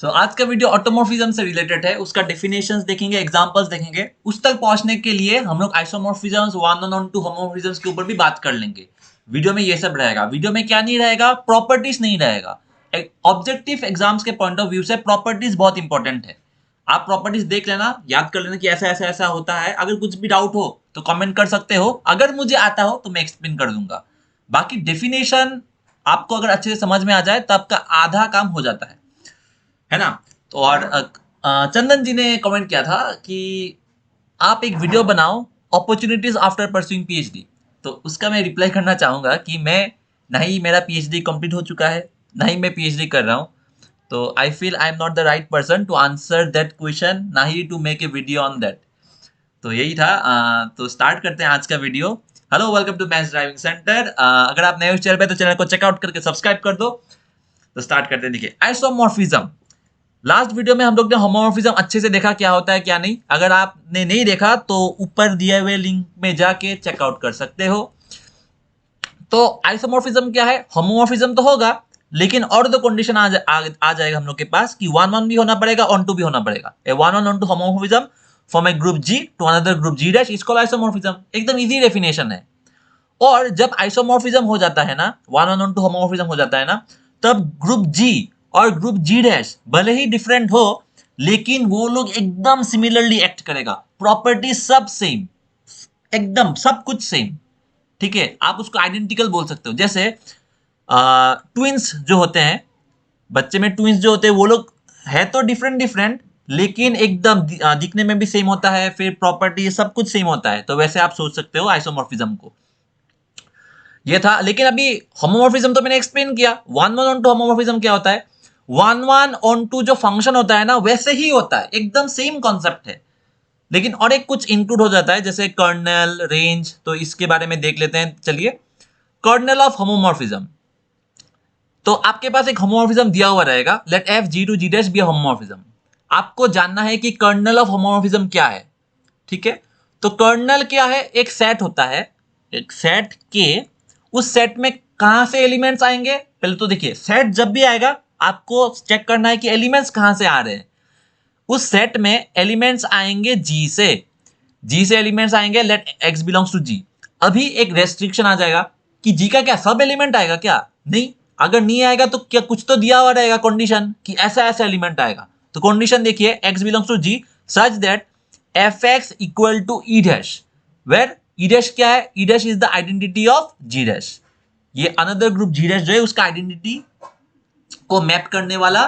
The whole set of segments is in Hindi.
आज का वीडियो ऑटोमॉर्फिज्म से रिलेटेड है। उसका डेफिनेशंस देखेंगे, एग्जांपल्स देखेंगे। उस तक पहुंचने के लिए हम लोग आइसोमॉर्फिज्म्स, वन ऑन टू होमोमॉर्फिज्म्स के ऊपर भी बात कर लेंगे। वीडियो में ये सब रहेगा। वीडियो में क्या नहीं रहेगा? प्रॉपर्टीज नहीं रहेगा। ऑब्जेक्टिव एग्जाम्स के पॉइंट ऑफ व्यू से प्रॉपर्टीज बहुत इंपॉर्टेंट है। आप प्रॉपर्टीज देख लेना, याद कर लेना कि ऐसा ऐसा ऐसा होता है। अगर कुछ भी डाउट हो तो कमेंट कर सकते हो। अगर मुझे आता हो तो मैं एक्सप्लेन कर दूंगा। बाकी डेफिनेशन आपको अगर अच्छे से समझ में आ जाए तब का आधा काम हो जाता है ना। तो और चंदन जी ने कमेंट किया था कि आप एक वीडियो बनाओ, अपॉर्चुनिटीज आफ्टर परस्यूइंग पीएचडी। तो उसका मैं रिप्लाई करना चाहूंगा कि मैं ना ही मेरा पीएचडी कंप्लीट हो चुका है, ना ही मैं पीएचडी कर रहा हूँ। तो I feel I am not the right person to answer that question, ना ही to make a video on that. तो यही था। तो स्टार्ट करते हैं आज का video. Hello, welcome to maths driving centre. अगर आप नए हो चैनल पे तो चैनल को चेकआउट करके सब्सक्राइब कर दो। तो स्टार्ट करते हैं। देखिए, आइसोमॉर्फिज्म। लास्ट वीडियो में हम लोग ने होमोमॉर्फिज्म अच्छे से देखा, क्या होता है क्या नहीं। अगर आपने नहीं देखा तो ऊपर दिए हुए लिंक में जाके चेकआउट कर सकते हो। तो आइसोमॉर्फिज्म क्या है? होमोमॉर्फिज्म तो होगा, लेकिन और दो कंडीशन आ जाएगा हम लोग के पास कि वन वन भी होना पड़ेगा, ऑन टू भी होना पड़ेगा। A one one onto homomorphism from a group G to another group G dash is called isomorphism. एकदम इजी डेफिनेशन है। और जब आइसोमॉर्फिज्म हो जाता है ना, one one onto homomorphism हो जाता है ना, तब ग्रुप जी और ग्रुप जी डैश भले ही डिफरेंट हो, लेकिन वो लोग एकदम सिमिलरली एक्ट करेगा। प्रॉपर्टी सब सेम, एकदम सब कुछ सेम। ठीक है, आप उसको आइडेंटिकल बोल सकते हो। जैसे ट्विंस जो होते हैं, बच्चे में ट्विंस जो होते हैं, वो लोग है तो डिफरेंट डिफरेंट, लेकिन एकदम दिखने में भी सेम होता है, फिर प्रॉपर्टी सब कुछ सेम होता है। तो वैसे आप सोच सकते हो आइसोमॉर्फिज्म को। ये था। लेकिन अभी होमोमॉर्फिज्म तो मैंने एक्सप्लेन किया। One one onto homomorphism क्या होता है? वन वन ऑन टू जो फंक्शन होता है ना, वैसे ही होता है, एकदम सेम कॉन्सेप्ट है। लेकिन और एक कुछ इंक्लूड हो जाता है, जैसे कर्नल, रेंज। तो इसके बारे में देख लेते हैं, चलिए। Kernel of homomorphism. तो आपके पास एक होमोमॉर्फिज्म दिया हुआ रहेगा, let F G to G dash B homomorphism. आपको जानना है कि कर्नल ऑफ होमोमॉर्फिज्म क्या है। ठीक है, तो कर्नल क्या है? एक सेट होता है, एक सेट के उस सेट में कहां से एलिमेंट्स आएंगे। पहले तो देखिए, सेट जब भी आएगा आपको चेक करना है कि एलिमेंट्स कहां से आ रहे हैं। उस सेट में एलिमेंट्स आएंगे जी से। जी से एलिमेंट्स आएंगे, लेट एक्स बिलोंग्स टू जी। अभी एक रेस्ट्रिक्शन आ जाएगा कि जी का क्या सब एलिमेंट आएगा क्या? नहीं। अगर नहीं आएगा तो क्या कुछ तो दिया हुआ रहेगा कंडीशन कि ऐसा ऐसा एलिमेंट आएगा। तो कंडीशन देखिए, X belongs to G such that F X equal to E dash, where E dash क्या है? E dash is the identity of G dash. ये अनदर ग्रुप जी डैश जो है, उसका आइडेंटिटी को मैप करने वाला,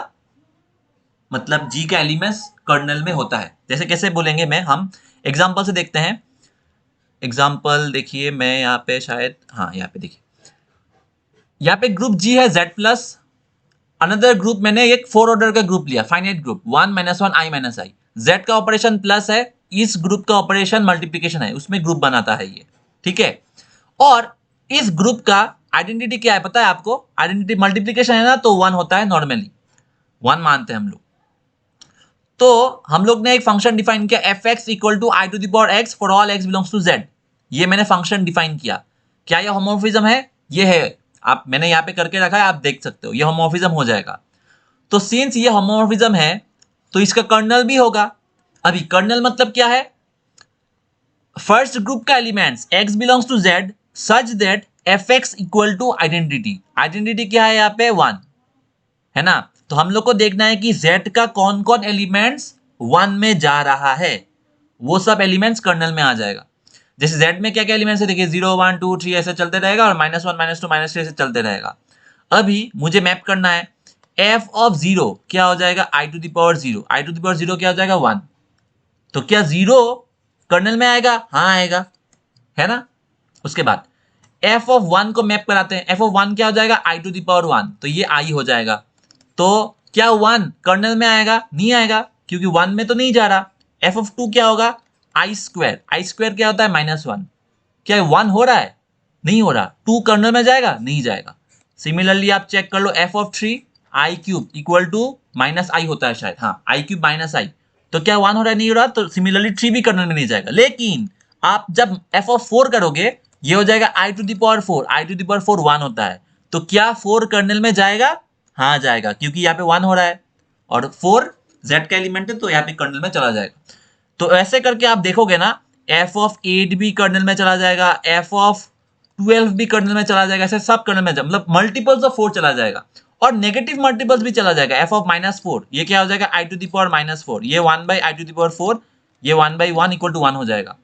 मतलब जी का एलिमेंट्स कर्नल में होता है। जैसे कैसे बोलेंगे, मैं हम एग्जांपल से देखते हैं। एग्जांपल देखिए, मैं यहाँ पे शायद, हाँ यहाँ पे देखिए, यहाँ पे ग्रुप जी है जेड प्लस अनदर ग्रुप। मैंने एक फोर ऑर्डर का ग्रुप लिया, finite group, one minus one i minus i. Z का ऑपरेशन प्लस है, इस ग्रुप का ऑपरेशन मल्टीप्लीकेशन है, उसमें ग्रुप बनाता है ये। ठीक है, और इस ग्रुप का आइडेंटिटी क्या है पता है आपको? आइडेंटिटी मल्टीप्लीकेशन है ना, तो वन होता है नॉर्मली, वन मानते हैं हम लोग। तो हम लोग ने एक फंक्शन डिफाइन किया, F X equal to I to the power X for all X belongs to Z. ये मैंने फंक्शन डिफाइन किया। क्या ये होमोमॉर्फिज्म है? ये है। आप, मैंने यहाँ पे करके रखा है, आप देख सकते हो, ये होमोमॉर्फिज्म हो जाएगा। तो सिंस ये होमोमॉर्फिज्म है तो इसका कर्नल भी होगा। अभी कर्नल मतलब क्या है? फर्स्ट ग्रुप का elements X belongs to Z such that F X equal to identity. Identity क्या है यहाँ पे? वन है ना। तो हम लोग को देखना है कि z का कौन कौन एलिमेंट्स वन में जा रहा है, वो सब एलिमेंट्स कर्नल में आ जाएगा। जैसे z में क्या क्या एलिमेंट्स है, देखिए 0 1 2 3 ऐसे चलते रहेगा, और -1 -2 -3 ऐसे चलते रहेगा। अभी मुझे मैप करना है, f ऑफ 0 क्या हो जाएगा? i to the power 0। i to the power 0 क्या हो जाएगा? 1। तो क्या 0 कर्नल में आएगा? हाँ आएगा, है ना। उसके बाद f ऑफ 1 को मैप कराते हैं, f ऑफ 1 क्या हो जाएगा? i टू द पावर 1, तो ये i हो जाएगा। तो क्या 1 कर्नल में आएगा? नहीं आएगा, क्योंकि 1 में तो नहीं जा रहा। एफ ऑफ 2 क्या होगा? आई स्क्वायर। आई स्क्वायर क्या होता है? -1। क्या 1 हो रहा है? नहीं हो रहा। 2 कर्नल में जाएगा? नहीं जाएगा। सिमिलरली आप चेक कर लो, F of 3 i cube equal to -i होता है शायद, हाँ आई क्यूब माइनस आई। तो क्या 1 हो रहा है? नहीं हो रहा। तो सिमिलरली 3 भी कर्नल में नहीं जाएगा। लेकिन आप जब एफ ऑफ 4 करोगे, ये हो जाएगा i to the power 4। I to the power 4 1 होता है। तो क्या 4 कर्नल में जाएगा? हाँ जाएगा, क्योंकि यहाँ पे 1 हो रहा है। और 4 z का एलिमेंट है तो यहाँ पे कर्नल में चला जाएगा। तो ऐसे करके आप देखोगे ना, f ऑफ 8 भी कर्नल में चला जाएगा, f ऑफ 12 भी कर्नल में चला जाएगा, ऐसे सब कर्नल में मतलब मल्टीपल्स ऑफ 4 चला जाएगा और नेगेटिव मल्टीपल्स भी चला जाएगा। f ऑफ -4 ये क्या हो जाएगा, i टू द पावर -4, ये 1 by i to the power 4, ये 1 बाई 1 इक्वल टू 1 हो जाएगा।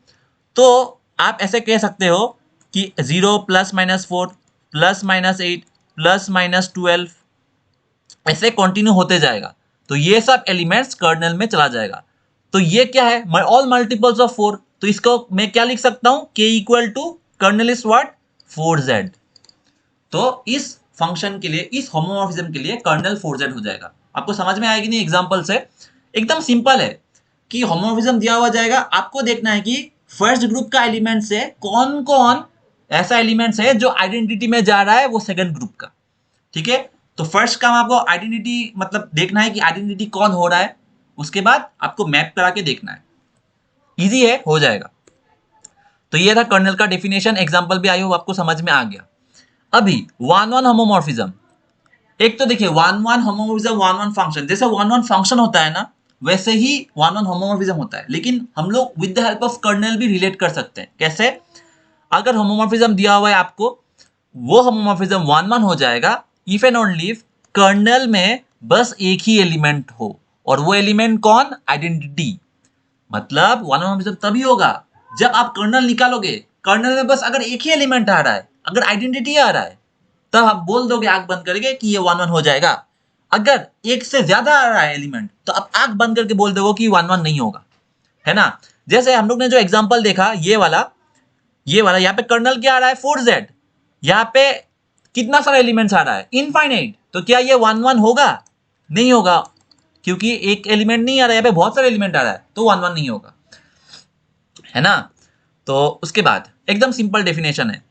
तो आप ऐसे कह सकते हो कि 0 प्लस -4 प्लस -8 प्लस -12 ऐसे कंटिन्यू होते जाएगा। तो ये सब एलिमेंट्स कर्नल में चला जाएगा। तो ये क्या है, ऑल मल्टीपल्स ऑफ 4। तो इसको मैं क्या लिख सकता हूं, k equal to kernel is what 4z। तो इस फंक्शन के लिए, इस होमोमॉर्फिज्म के लिए कर्नल 4z हो जाएगा। आपको समझ में आएगी नहीं एग्जांपल से? एकदम सिंपल है कि होमोमॉर्फिज्म दिया हुआ जाएगा, आपको देखना है कि फर्स्ट ग्रुप का एलिमेंट से कौन कौन ऐसा एलिमेंट्स है जो आइडेंटिटी में जा रहा है वो सेकंड ग्रुप का। ठीक है, तो फर्स्ट काम आपको आइडेंटिटी मतलब देखना है कि आइडेंटिटी कौन हो रहा है, उसके बाद आपको मैप करा के देखना है। इजी है, हो जाएगा। तो ये था कर्नल का डेफिनेशन, एग्जांपल भी आई होप आपको समझ में आ गया। अभी 1-1 होमोमॉर्फिज्म, एक तो देखिए 1-1 होमोमॉर्फिज्म 1-1 फंक्शन, जैसे 1-1 फंक्शन होता है ना वैसे ही 1-1 होमोमॉर्फिज्म होता है, लेकिन हम लोग with the help of kernel भी रिलेट कर सकते हैं। कैसे? अगर होमोमॉर्फिज्म दिया हुआ है आपको, वो होमोमॉर्फिज्म 1-1 हो जाएगा if and only if kernel में बस एक ही एलिमेंट हो, और वो एलिमेंट कौन, आइडेंटिटी। मतलब 1-1 होमोमॉर्फिज्म तभी होगा जब आप कर्नल निकालोगे, कर्नल में बस अगर एक ही एलिमेंट आ रहा है, अगर आइडेंटिटी आ रहा है, तब आप बोल दोगे आंख बंद करके कि ये 1-1 हो जाएगा। अगर एक से ज्यादा आ रहा है एलिमेंट तो आप आंख बंद करके बोल दोगे कि 1-1 नहीं होगा, है ना। जैसे हम लोग ने जो एग्जांपल देखा ये वाला यहाँ पे कर्नल क्या आ रहा है 4z, यहाँ पे कितना सारा एलिमेंट्स आ रहा है इनफाइनाइट, तो क्या ये 1-1 होगा? नहीं होगा, क्योंकि एक एलिमेंट नहीं आ रहा है, यहाँ पे बहुत सारे एलिमेंट आ रहा है, तो 1-1 नहीं होगा, है ना। तो उसके बाद एकदम सिंपल डेफिनेशन है,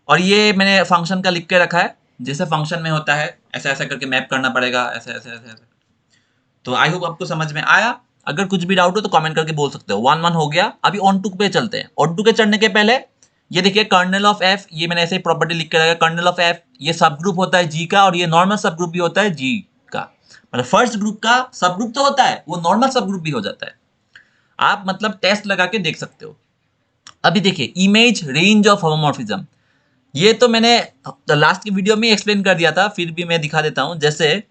और ये मैंने फंक्शन का लिख के रखा है, जैसे फंक्शन में होता है ऐसा ऐसा करके मैप करना पड़ेगा, ऐसे ऐसे ऐसे ऐसे। तो आई होप आपको समझ में आया। अगर कुछ भी डाउट हो तो कमेंट करके बोल सकते हो। 1-1 हो गया। अभी ऑन टू पे चलते हैं। ऑन टू के चढ़ने के पहले ये देखिए कर्नल ऑफ एफ, ये मैंने ऐसे प्रॉपर्टी लिख के रखा है, कर्नल ऑफ एफ ये सब ग्रुप होता है जी का, और ये नॉर्मल सब ग्रुप भी होता है जी का। मतलब फर्स्ट ग्रुप का सब ग्रुप तो होता है, वो नॉर्मल सब ग्रुप भी हो जाता है। आप मतलब टेस्ट लगा के देख सकते हो। अभी देखिए इमेज रेंज ऑफ होमोमॉर्फिज्म, ये तो मैंने लास्ट की वीडियो में एक्सप्लेन कर दिया था, फिर भी मैं दिखा देता हूं। जैसे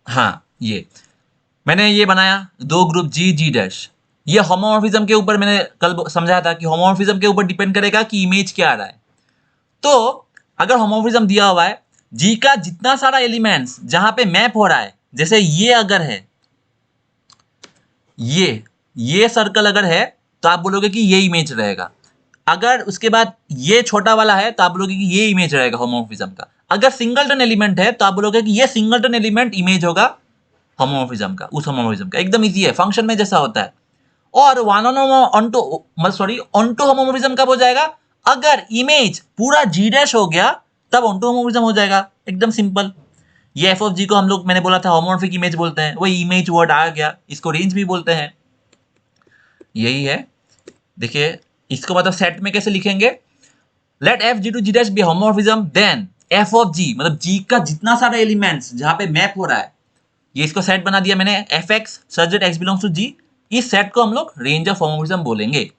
हाँ, ये मैंने ये बनाया दो ग्रुप जी जी डैश, ये होमोमॉर्फिज्म के ऊपर मैंने कल समझाया था कि होमोमॉर्फिज्म के ऊपर डिपेंड करेगा कि इमेज क्या आ रहा है। तो अगर होमोमॉर्फिज्म दिया हुआ है, जी का जितना सारा एलिमेंट्स जहां पे मैप हो रहा है, जैसे ये अगर है, ये सर्कल अगर है तो आप बोलोगे कि ये इमेज रहेगा। अगर उसके बाद ये छोटा वाला है तो आप बोलोगे कि ये इमेज रहेगा होमोमॉर्फिज्म का। अगर सिंगलटन एलिमेंट है तो आप बोलोगे कि ये सिंगलटन एलिमेंट इमेज होगा होमोमॉर्फिज्म का, उस होमोमॉर्फिज्म का। एकदम इजी है, फंक्शन में जैसा होता है। और ऑनटू होमोमॉर्फिज्म कब हो जाएगा? अगर इमेज पूरा जी डैश हो गया तब ऑनटू होमोमॉर्फिज्म हो जाएगा। एकदम सिंपल। ये एफ ऑफ जी को हम लोग, मैंने बोला था होमोमॉर्फिक इमेज बोलते हैं, वही इमेज वर्ड आ गया, इसको रेंज भी बोलते हैं। यही है। देखिए इसको मतलब सेट में कैसे लिखेंगे, let F G to G dash B homomorphism, then F of G मतलब जी का जितना सारा एलिमेंट्स जहां पे मैप हो रहा है, ये इसको सेट बना दिया मैंने, F X such that X belongs to G. इस सेट को हम लोग रेंज ऑफ होमोमॉर्फिज्म बोलेंगे।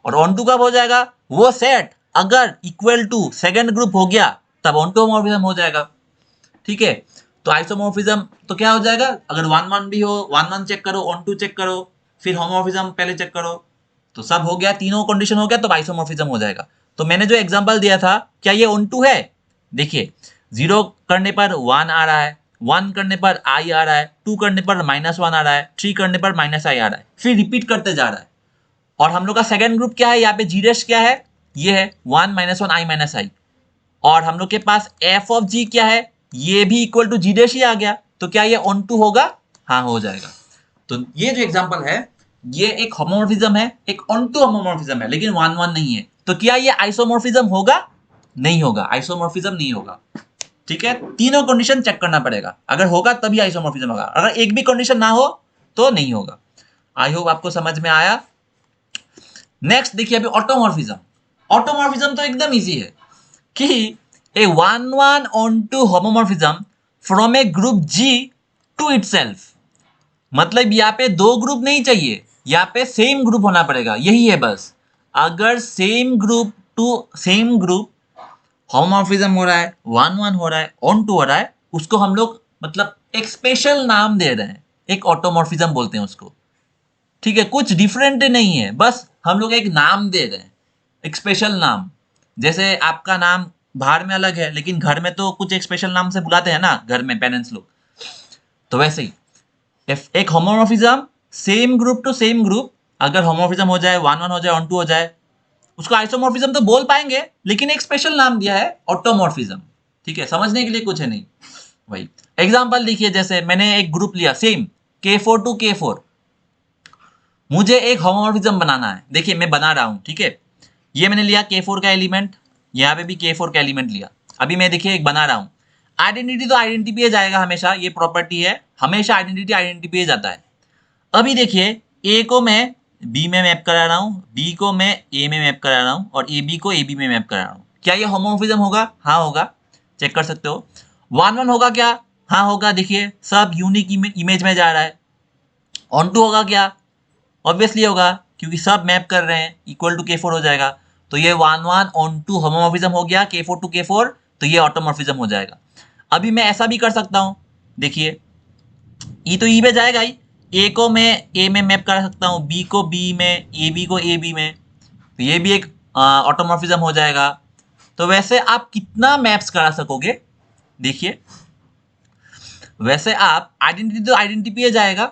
और ऑन टू कब हो जाएगा? वो सेट अगर इक्वल टू सेकंड ग्रुप हो गया तब ऑन टू होमोमॉर्फिज्म हो जाएगा। ठीक है, तो आइसोमॉर्फिज्म तो क्या हो जाएगा, अगर 1-1 भी हो, 1-1 चेक करो, ऑन टू चेक करो, फिर होमोमॉर्फिज्म पहले चेक करो, तो सब हो गया, तीनों कंडीशन हो गया तो आइसोमॉर्फिज्म हो जाएगा। तो मैंने जो एग्जांपल दिया था, क्या ये ऑन टू है? देखिए 0 करने पर 1 आ रहा है, 1 करने पर i आ रहा है, 2 करने पर -1 आ रहा है, 3 करने पर -i आ रहा है, फिर रिपीट करते जा रहा है। और हम लोग का सेकंड ग्रुप क्या है, यहाँ पे जी डैश क्या है, ये है 1 -1 i -i। और हम लोग के पास एफ ऑफ जी क्या है, ये भी इक्वल टू जी डैश ही आ गया, तो क्या ये ऑन टू होगा? हाँ, हो जाएगा। तो ये जो एग्जांपल है ये एक होमोमॉर्फिज्म है, एक ऑन टू होमोमॉर्फिज्म है, लेकिन 1-1 नहीं है। तो क्या ये आइसोमॉर्फिज्म होगा? नहीं होगा, आइसोमॉर्फिज्म नहीं होगा। ठीक है, तीनों कंडीशन चेक करना पड़ेगा, अगर होगा तभी आइसोमॉर्फिज्म होगा, अगर एक भी कंडीशन ना हो तो नहीं होगा। आई होप आपको समझ में आया। नेक्स्ट देखिए अभी ऑटोमॉर्फिज्म। ऑटोमॉर्फिज्म तो एकदम इजी है कि a one one onto homomorphism from a group G to itself. मतलब यहाँ पे दो ग्रुप नहीं चाहिए, यहाँ पे सेम ग्रुप होना पड़ेगा, यही है बस। अगर same group to same group homomorphism हो रहा है, वन वन हो रहा है, ऑन टू हो रहा है, उसको हम लोग मतलब एक स्पेशल नाम दे रहे हैं, एक ऑटोमॉर्फिज्म बोलते हैं उसको। ठीक है, कुछ डिफरेंट नहीं है, बस हम लोग एक नाम दे रहे हैं, एक स्पेशल नाम। जैसे आपका नाम बाहर में अलग है, लेकिन घर में तो कुछ एक स्पेशल नाम से बुलाते हैं ना, घर में पेरेंट्स लोग। तो वैसे ही एक homomorphism same group to same group, अगर होमोमॉर्फिज्म हो जाए, वन वन हो जाए, ऑन टू हो जाए, उसको आइसोमॉर्फिज्म तो बोल पाएंगे, लेकिन एक स्पेशल नाम दिया है ऑटोमॉर्फिज्म। ठीक है, समझने के लिए कुछ है नहीं। वही एग्जांपल देखिए, जैसे मैंने एक ग्रुप लिया सेम K4 टू K4, मुझे एक होमोमॉर्फिज्म बनाना है। देखिए मैं बना रहा हूं, ठीक है, ये मैंने लिया K4 का एलिमेंट, यहाँ पे भी K4 का एलिमेंट लिया। अभी मैं देखिए एक बना रहा हूं। आइडेंटिटी तो आइडेंटिटी पे जाएगा हमेशा, ये प्रॉपर्टी है, हमेशा आइडेंटिटी पे जाता है। अभी देखिए ए को मैं बी में मैप करा रहा हूँ, बी को मैं ए में मैप करा रहा हूँ, और ए बी को ए बी में मैप करा रहा हूँ। क्या ये होमोमॉर्फिज्म होगा? हाँ होगा, चेक कर सकते हो। वन वन होगा क्या? हाँ होगा, देखिए सब यूनिक इमेज में जा रहा है। ऑन टू होगा क्या? ऑब्वियसली होगा, क्योंकि सब मैप कर रहे हैं, इक्वल टू K4 हो जाएगा। तो ये one one onto homomorphism हो गया, K4 टू K4, तो ये ऑटोमॉर्फिज्म हो जाएगा। अभी मैं ऐसा भी कर सकता हूँ, देखिए ई तो ई पे जाएगा ही, ए को मैं ए में मैप कर सकता हूँ, बी को बी में, ए बी को ए बी में, तो ये भी एक ऑटोमॉर्फिज्म हो जाएगा। तो वैसे आप कितना मैप्स करा सकोगे? देखिए वैसे आप आइडेंटिटी तो आइडेंटिटी पे जाएगा,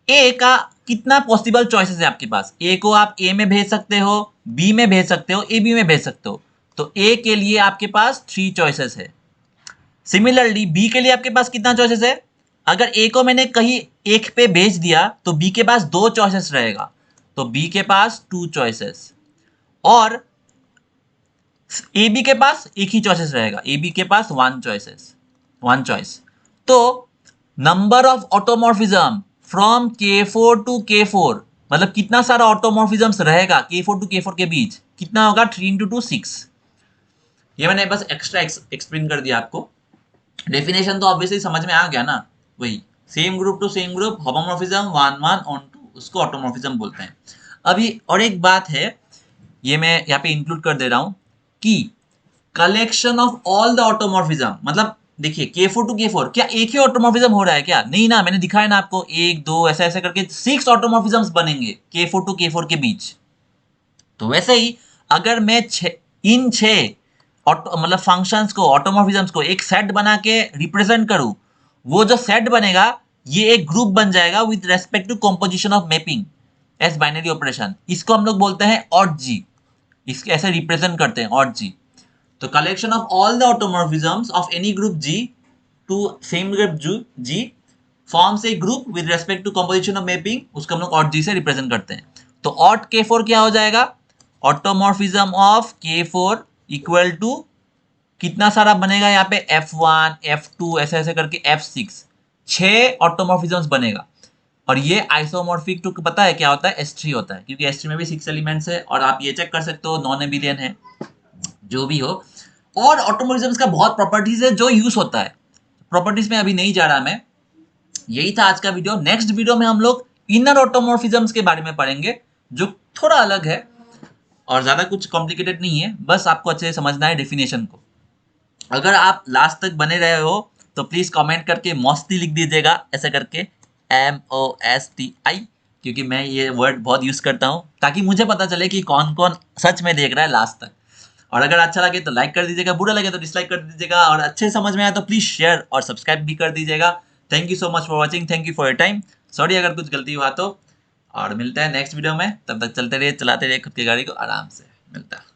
ए का कितना पॉसिबल चॉइसेस है आपके पास। ए को आप ए में भेज सकते हो, बी में भेज सकते हो, ए बी में भेज सकते हो। तो ए के लिए आपके पास 3 चॉइसेस है। सिमिलरली बी के लिए आपके पास कितना चॉइसेस है? अगर ए को मैंने कहीं एक पे भेज दिया तो बी के पास 2 चॉइसेस रहेगा, तो बी के पास 2 चॉइसेस, और ए बी के पास एक ही चॉइसेस रहेगा, ए बी के पास 1 चॉइस। तो number of automorphism from K4 to K4, मतलब कितना सारा ऑटोमॉर्फिज्म्स रहेगा K4 टू K4 के बीच, कितना होगा? 3 इंटू 2 6। ये मैंने बस एक्स्ट्रा एक्सप्लेन कर दिया आपको। डेफिनेशन तो ऑब्वियसली समझ में आ गया ना। वही same group to same group, homomorphism one one onto, उसको ऑटोमॉर्फिज्म बोलते हैं। अभी और एक बात है, ये मैं यहाँ पे इंक्लूड कर दे रहा हूँ कि collection of all the automorphism, मतलब देखिए K4 टू K4, क्या एक ही ऑटोमॉर्फिज्म हो रहा है क्या? नहीं ना, मैंने दिखाया ना आपको, 1 2 ऐसे ऐसे करके 6 ऑटोमॉर्फिज्म्स बनेंगे K4 टू K4 के बीच। तो वैसे ही अगर मैं इन 6 मतलब फंक्शंस को, ऑटोमॉर्फिज्म्स को एक सेट बना के रिप्रेजेंट करूं, वो जो सेट बनेगा ये एक ग्रुप बन जाएगा with respect to composition of mapping as binary operation. इसको हम लोग बोलते हैं ऑड जी, इसके ऐसे रिप्रेजेंट करते हैं ऑड जी। तो collection of all the automorphisms of any group G to same group G forms a group with respect to composition of mapping, उसको हम लोग ऑड जी से रिप्रेजेंट करते हैं। तो ऑड K4 क्या हो जाएगा? Automorphism of K4 equal to कितना सारा बनेगा यहाँ पे, F1 F2 ऐसे ऐसे करके F6, 6 ऑटोमॉर्फिज्म्स बनेगा। और ये आइसोमॉर्फिक टू पता है क्या होता है? S3 होता है, क्योंकि S3 में भी 6 एलिमेंट्स है, और आप ये चेक कर सकते हो नॉन एबिलियन है, जो भी हो। और ऑटोमॉर्फिज्म्स का बहुत प्रॉपर्टीज है जो यूज होता है, प्रॉपर्टीज में अभी नहीं जा रहा मैं। यही था आज का वीडियो। नेक्स्ट वीडियो में हम लोग इनर ऑटोमॉर्फिज्म्स के बारे में पढ़ेंगे, जो थोड़ा अलग है और ज्यादा कुछ कॉम्प्लिकेटेड नहीं है, बस आपको अच्छे से समझना है डेफिनेशन को। अगर आप लास्ट तक बने रहे हो तो प्लीज कमेंट करके मस्ती लिख दीजिएगा, ऐसे करके MOSTI, क्योंकि मैं ये वर्ड बहुत यूज करता हूँ, ताकि मुझे पता चले कि कौन कौन सच में देख रहा है लास्ट तक। और अगर अच्छा लगे तो लाइक कर दीजिएगा, बुरा लगे तो डिसलाइक कर दीजिएगा, और अच्छे समझ में आया तो प्लीज शेयर और सब्सक्राइब भी कर दीजिएगा। Thank you so much for watching, thank you for your time. Sorry अगर कुछ गलती हुआ तो, और मिलते हैं नेक्स्ट वीडियो में। तब तक चलते रहिए, चलाते रहिए खुद की गाड़ी को आराम से। मिलता है।